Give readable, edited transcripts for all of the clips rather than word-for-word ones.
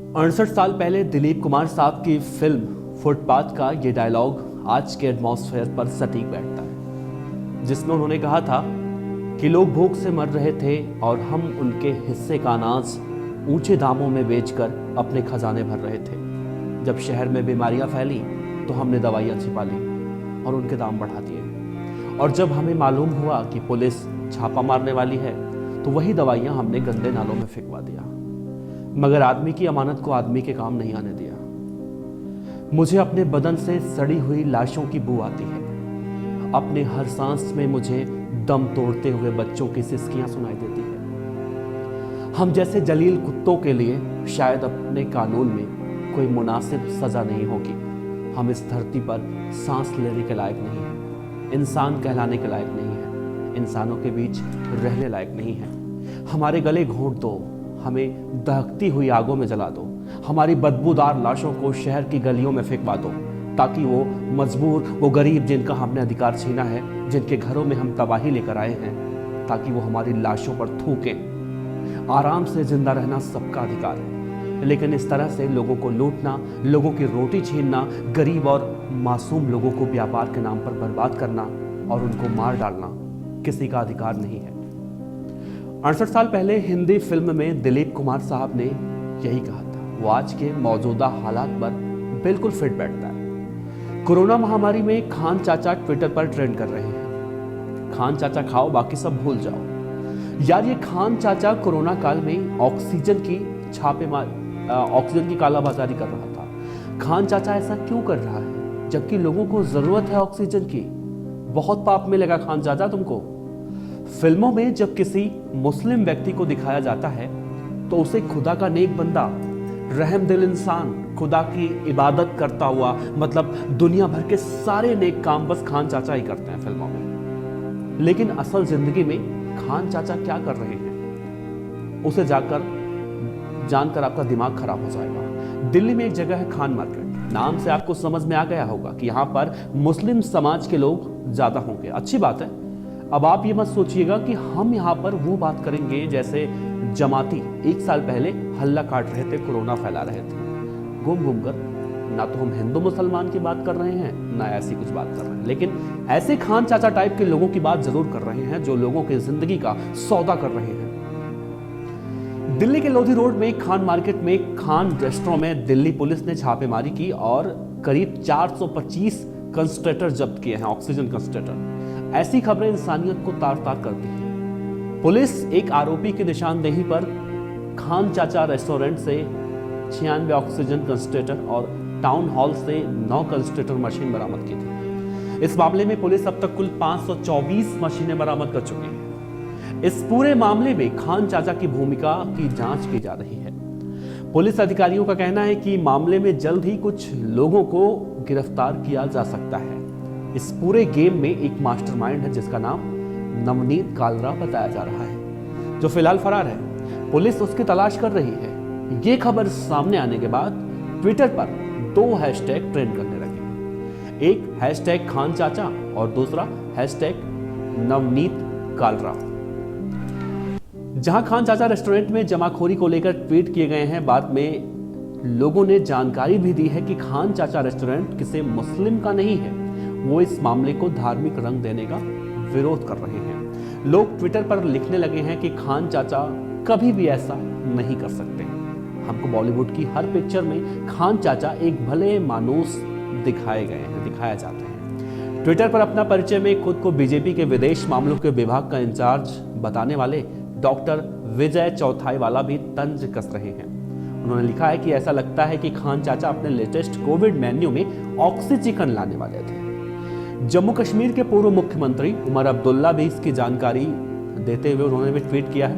68 साल पहले दिलीप कुमार साहब की फिल्म फुटपाथ का ये डायलॉग आज के एटमॉस्फेयर पर सटीक बैठता है, जिसमें उन्होंने कहा था कि लोग भूख से मर रहे थे और हम उनके हिस्से का अनाज ऊंचे दामों में बेचकर अपने खजाने भर रहे थे। जब शहर में बीमारियां फैली तो हमने दवाइयां छिपा ली और उनके दाम बढ़ा दिए, और जब हमें मालूम हुआ कि पुलिस छापा मारने वाली है तो वही दवाइयां हमने गंदे नालों में फेंकवा दिया। मगर आदमी की अमानत को आदमी के काम नहीं आने दिया। मुझे अपने बदन से सड़ी हुई लाशों की बू आती है। अपने हर सांस में मुझे दम तोड़ते हुए बच्चों की सिसकियां सुनाई देती है। हम जैसे जलील कुत्तों के लिए शायद अपने कानून में कोई मुनासिब सजा नहीं होगी। हम इस धरती पर सांस लेने के लायक नहीं है, इंसान कहलाने के लायक नहीं है, इंसानों के बीच रहने लायक नहीं है। हमारे गले घोंट दो, हमें दहकती हुई आगों में जला दो, हमारी बदबूदार लाशों को शहर की गलियों में फेंकवा दो, ताकि वो मजबूर, वो गरीब जिनका हमने अधिकार छीना है, जिनके घरों में हम तबाही लेकर आए हैं, ताकि वो हमारी लाशों पर थूकें। आराम से जिंदा रहना सबका अधिकार है, लेकिन इस तरह से लोगों को लूटना, लोगों की रोटी छीनना, गरीब और मासूम लोगों को व्यापार के नाम पर बर्बाद करना और उनको मार डालना किसी का अधिकार नहीं है। 68 साल पहले हिंदी फिल्म में दिलीप कुमार साहब ने यही कहा था। वो आज के मौजूदा हालात पर बिल्कुल फिट बैठता है। कोरोना महामारी में खान चाचा ट्विटर पर ट्रेंड कर रहे हैं, खान चाचा खाओ बाकी सब भूल जाओ। यार ये खान चाचा कोरोना काल में ऑक्सीजन की कालाबाजारी कर रहा था। खान चाचा ऐसा क्यों कर रहा है जबकि लोगों को जरूरत है ऑक्सीजन की? बहुत पाप में लगा खान चाचा तुमको। फिल्मों में जब किसी मुस्लिम व्यक्ति को दिखाया जाता है तो उसे खुदा का नेक बंदा, रहमदिल इंसान, खुदा की इबादत करता हुआ, मतलब दुनिया भर के सारे नेक काम बस खान चाचा ही करते हैं फिल्मों में। लेकिन असल जिंदगी में खान चाचा क्या कर रहे हैं, उसे जानकर आपका दिमाग खराब हो जाएगा। दिल्ली में एक जगह है खान मार्केट, नाम से आपको समझ में आ गया होगा कि यहाँ पर मुस्लिम समाज के लोग ज्यादा होंगे। अच्छी बात है। अब आप ये मत सोचिएगा कि हम यहाँ पर वो बात करेंगे जैसे जमाती 1 साल पहले हल्ला काट रहे थे, कोरोना फैला रहे थे। घूम कर ना तो हम हिंदू मुसलमान की बात कर रहे हैं, ना ऐसी कुछ बात कर रहे हैं, लेकिन ऐसे खान चाचा टाइप के लोगों की बात जरूर कर रहे हैं जो लोगों की जिंदगी का सौदा कर रहे हैं। दिल्ली के लोधी रोड में खान मार्केट में खान रेस्टोरेंट में दिल्ली पुलिस ने छापेमारी की और करीब 425 कंसंट्रेटर जब्त किए हैं, ऑक्सीजन कंसंट्रेटर। ऐसी खबरें इंसानियत को तार तार करती हैं। पुलिस एक आरोपी की निशानदेही पर खान चाचा रेस्टोरेंट से 96 ऑक्सीजन कंसंट्रेटर और टाउन हॉल से 9 कंसंट्रेटर मशीन बरामद की थी। इस मामले में पुलिस अब तक कुल 524 मशीनें बरामद कर चुकी है। इस पूरे मामले में खान चाचा की भूमिका की जांच की जा रही है। पुलिस अधिकारियों का कहना है कि मामले में जल्द ही कुछ लोगों को गिरफ्तार किया जा सकता है। इस पूरे गेम में एक मास्टरमाइंड है जिसका नाम नवनीत कालरा बताया जा रहा है, जो फिलहाल फरार है। पुलिस उसकी तलाश कर रही है। ये खबर सामने आने के बाद ट्विटर पर 2 हैशटैग ट्रेंड करने लगे। एक हैशटैग खान चाचा और दूसरा हैशटैग नवनीत कालरा। जहां खान चाचा रेस्टोरेंट में जमाखोरी को लेकर ट्वीट किए गए हैं, बाद में लोगों ने जानकारी भी दी है कि खान चाचा रेस्टोरेंट किसी मुस्लिम का नहीं है। वो इस मामले को धार्मिक रंग देने का विरोध कर रहे हैं। लोग ट्विटर पर लिखने लगे हैं कि खान चाचा कभी भी ऐसा नहीं कर सकते। हमको बॉलीवुड की हर पिक्चर में खान चाचा एक भले मानूस दिखाया जाते हैं। ट्विटर पर अपना परिचय में खुद को बीजेपी के विदेश मामलों के विभाग का इंचार्ज बताने वाले डॉक्टर विजय चौथाईवाला भी तंज कस रहे हैं। उन्होंने लिखा है कि ऐसा लगता है कि खान चाचा अपने लेटेस्ट कोविड मेन्यू में ऑक्सीचिकन लाने वाले थे। जम्मू कश्मीर के पूर्व मुख्यमंत्री उमर अब्दुल्ला भी इसकी जानकारी देते हुए उन्होंने भी ट्वीट किया है।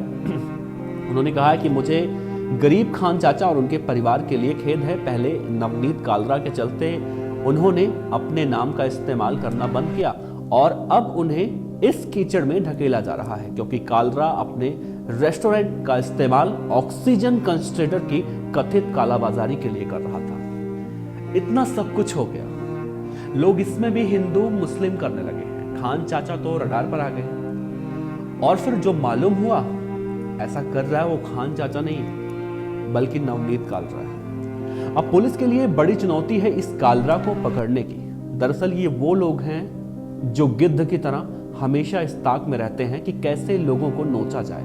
उन्होंने कहा है कि मुझे गरीब खान चाचा और उनके परिवार के लिए खेद है। पहले नवनीत कालरा के चलते उन्होंने अपने नाम का इस्तेमाल करना बंद किया और अब उन्हें इस कीचड़ में ढकेला जा रहा है क्योंकि कालरा अपने रेस्टोरेंट का इस्तेमाल ऑक्सीजन कंसंट्रेटर की कथित कालाबाजारी के लिए कर रहा था। इतना सब कुछ हो गया, लोग इसमें भी हिंदू मुस्लिम करने लगे हैं। खान चाचा तो रडार पर आ गए और फिर जो मालूम हुआ ऐसा कर रहा है वो खान चाचा नहीं बल्कि नवनीत कालरा है। अब पुलिस के लिए बड़ी चुनौती है इस कालरा को पकड़ने की। दरअसल ये वो लोग हैं जो गिद्ध की तरह हमेशा इस ताक में रहते हैं कि कैसे लोगों को नोचा जाए,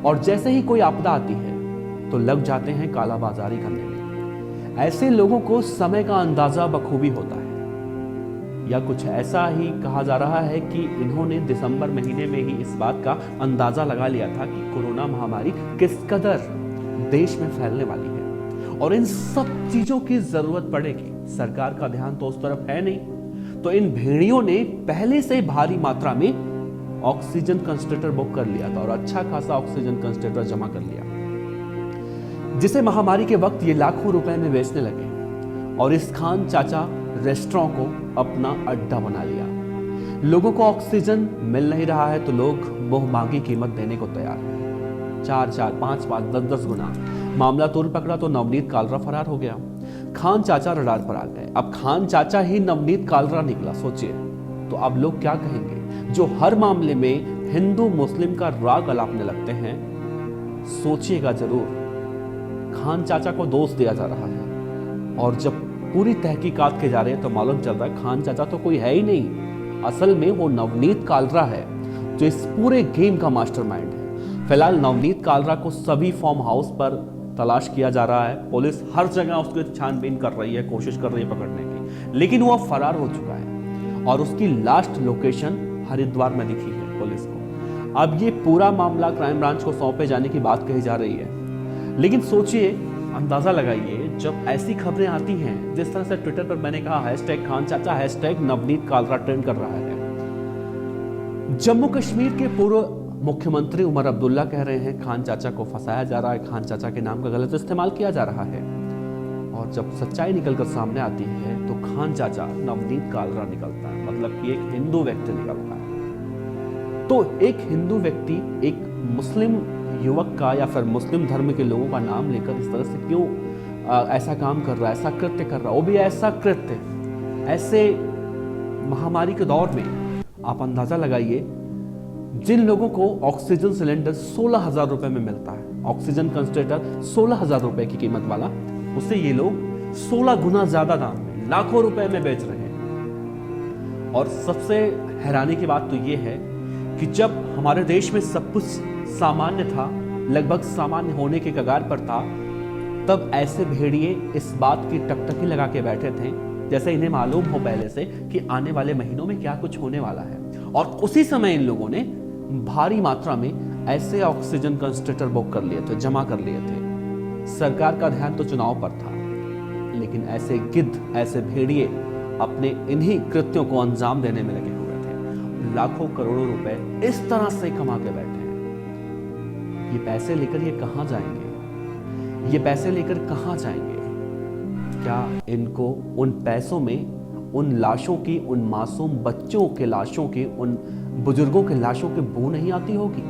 और जैसे ही कोई आपदा आती है तो लग जाते हैं कालाबाजारी करने में। ऐसे लोगों को समय का अंदाजा बखूबी होता है, या कुछ ऐसा ही कहा जा रहा है कि इन्होंने दिसंबर महीने में ही इस बात का अंदाजा लगा लिया था कि कोरोना महामारी किस कदर देश में फैलने वाली है और इन सब चीजों की जरूरत पड़ेगी। सरकार का ध्यान तो उस तरफ है नहीं, तो इन भेड़ियों ने पहले से भारी मात्रा में ऑक्सीजन कंसंट्रेटर बुक कर लिया था और अच्छा खासा ऑक्सीजन कंसंट्रेटर जमा कर लिया, जिसे महामारी के वक्त ये लाखों रुपए में बेचने लगे और इस खान चाचा रेस्टोरेंट को अपना अड्डा बना लिया। लोगों को ऑक्सीजन मिल नहीं रहा है तो लोग मुंह मांगी कीमत देने को तैयार हैं, 4-4, 5-5, 10-10 गुना। मामला तूल पकड़ा तो नवनीत कालरा फरार हो गया। खान चाचा रडार पर आ गए। अब खान चाचा ही नवनीत कालरा निकला, सोचिए तो अब लोग क्या कहेंगे जो हर मामले में हिंदू मुस्लिम का राग अलापने लगते हैं। सोचिएगा जरूर, खान चाचा को दोष दिया जा रहा है और जब पूरी तहकीकात की जा रही है तो मालूम चल रहा है खान चाचा तो कोई है ही नहीं, असल में वो नवनीत कालरा है जो इस पूरे गेम का मास्टरमाइंड है। फिलहाल नवनीत कालरा को सभी फार्म हाउस पर तलाश किया जा रहा है। पुलिस हर जगह उसकी छानबीन कर रही है, कोशिश कर रही है पकड़ने की, लेकिन वो फरार हो चुका है और उसकी लास्ट लोकेशन हरिद्वार में दिखी है पुलिस को। अब ये पूरा मामला क्राइम ब्रांच को सौंपे जाने की बात कही जा रही है, लेकिन सोचिए, अंदाजा लगाइए, जब ऐसी खबरें आती हैं, जिस तरह से ट्विटर पर मैंने कहा हैशटैग खान चाचा, हैशटैग नवनीत कालरा ट्रेंड कर रहा है। जम्मू कश्मीर के पूर्व मुख्यमंत्री उमर अब्दुल्ला कह रहे हैं खान चाचा को फंसाया जा रहा है, खान चाचा के नाम का गलत इस्तेमाल किया जा रहा है, और जब सच्चाई निकलकर सामने आती है तो खान चाचा नवनीत कालरा निकलता है, मतलब कि एक हिंदू व्यक्ति निकलता है। तो एक हिंदू व्यक्ति एक मुस्लिम युवक का या फिर मुस्लिम धर्म के लोगों का नाम लेकर इस तरह से क्यों ऐसा काम कर रहा है, ऐसा कृत्य कर रहा है, वो भी ऐसा कृत्य ऐसे महामारी के दौर में। आप अंदाजा लगाइए, जिन लोगों को ऑक्सीजन सिलेंडर 16,000 रुपए में मिलता है, ऑक्सीजन कंसंट्रेटर 16,000 रुपए की कीमत वाला, उससे ये लोग 16 गुना ज्यादा दाम में लाखों रुपए में बेच रहे हैं। और सबसे हैरानी की बात तो ये है कि जब हमारे देश में सब कुछ सामान्य था, लगभग सामान्य होने के कगार पर था, तब ऐसे भेड़िए इस बात की टकटकी लगा के बैठे थे जैसे इन्हें मालूम हो पहले से कि आने वाले महीनों में क्या कुछ होने वाला है, और उसी समय इन लोगों ने भारी मात्रा में ऐसे ऑक्सीजन कंसंट्रेटर बुक कर लिए थे, जमा कर लिए थे। सरकार का ध्यान तो चुनाव पर था, लेकिन ऐसे गिद्ध, ऐसे भेड़िए अपने इन्हीं कृत्यों को अंजाम देने में लगे हुए थे। लाखों करोड़ों रुपए इस तरह से कमा के बैठे हैं। ये पैसे लेकर ये कहां जाएंगे? ये पैसे लेकर कहां जाएंगे? क्या इनको उन पैसों में उन लाशों की, उन मासूम बच्चों के लाशों की, उन बुजुर्गों के लाशों की बू नहीं आती होगी?